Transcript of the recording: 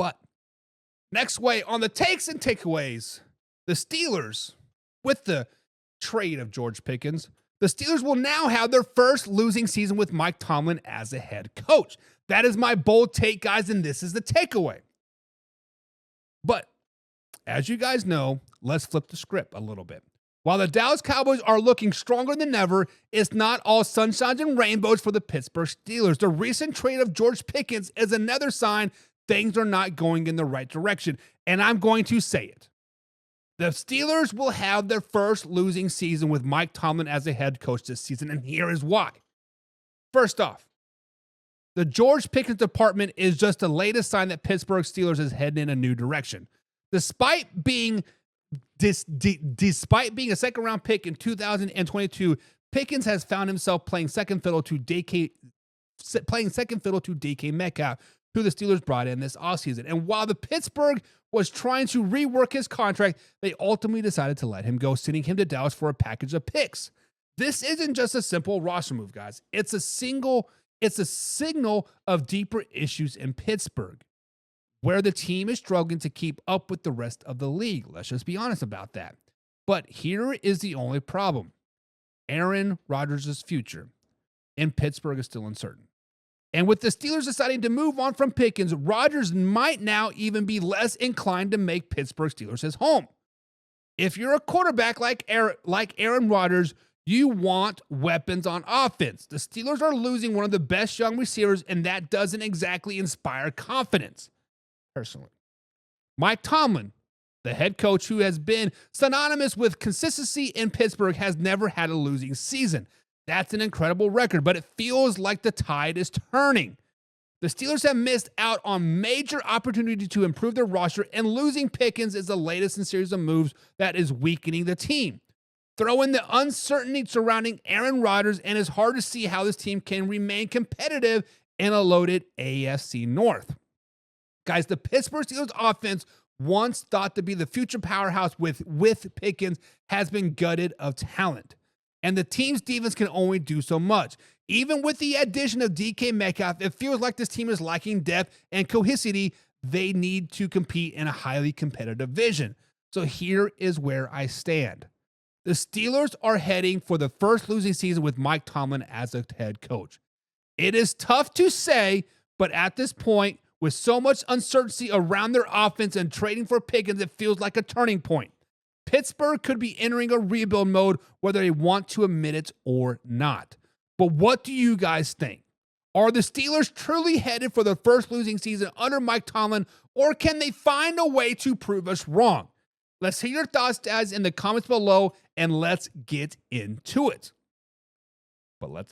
But next way on the takes and takeaways, the Steelers, with the trade of George Pickens, the Steelers will now have their first losing season with Mike Tomlin as a head coach. That is my bold take, guys, and this is the takeaway. But as you guys know, let's flip the script a little bit. While the Dallas Cowboys are looking stronger than ever, it's not all sunshines and rainbows for the Pittsburgh Steelers. The recent trade of George Pickens is another sign things are not going in the right direction, and I'm going to say it. The Steelers will have their first losing season with Mike Tomlin as a head coach this season, and here is why. First off, the George Pickens department is just the latest sign that Pittsburgh Steelers is heading in a new direction. Despite being a second-round pick in 2022, Pickens has found himself playing second fiddle to DK Metcalf, who the Steelers brought in this offseason. And while the Pittsburgh was trying to rework his contract, they ultimately decided to let him go, sending him to Dallas for a package of picks. This isn't just a simple roster move, guys. It's a signal of deeper issues in Pittsburgh, where the team is struggling to keep up with the rest of the league. Let's just be honest about that. But here is the only problem. Aaron Rodgers' future in Pittsburgh is still uncertain. And with the Steelers deciding to move on from Pickens, Rodgers might now even be less inclined to make Pittsburgh Steelers his home. If you're a quarterback like Aaron Rodgers, you want weapons on offense. The Steelers are losing one of the best young receivers, and that doesn't exactly inspire confidence. Personally, Mike Tomlin, the head coach who has been synonymous with consistency in Pittsburgh, has never had a losing season. That's an incredible record, but it feels like the tide is turning. The Steelers have missed out on major opportunity to improve their roster, and losing Pickens is the latest in a series of moves that is weakening the team. Throw in the uncertainty surrounding Aaron Rodgers, and it's hard to see how this team can remain competitive in a loaded AFC North. Guys, the Pittsburgh Steelers offense, once thought to be the future powerhouse with Pickens, has been gutted of talent. And the team's defense can only do so much. Even with the addition of DK Metcalf, it feels like this team is lacking depth and cohesivity. They need to compete in a highly competitive division. So here is where I stand. The Steelers are heading for the first losing season with Mike Tomlin as a head coach. It is tough to say, but at this point, with so much uncertainty around their offense and trading for Pickens, it feels like a turning point. Pittsburgh could be entering a rebuild mode, whether they want to admit it or not. But what do you guys think? Are the Steelers truly headed for their first losing season under Mike Tomlin, or can they find a way to prove us wrong? Let's hear your thoughts, guys, in the comments below, and let's get into it. But let's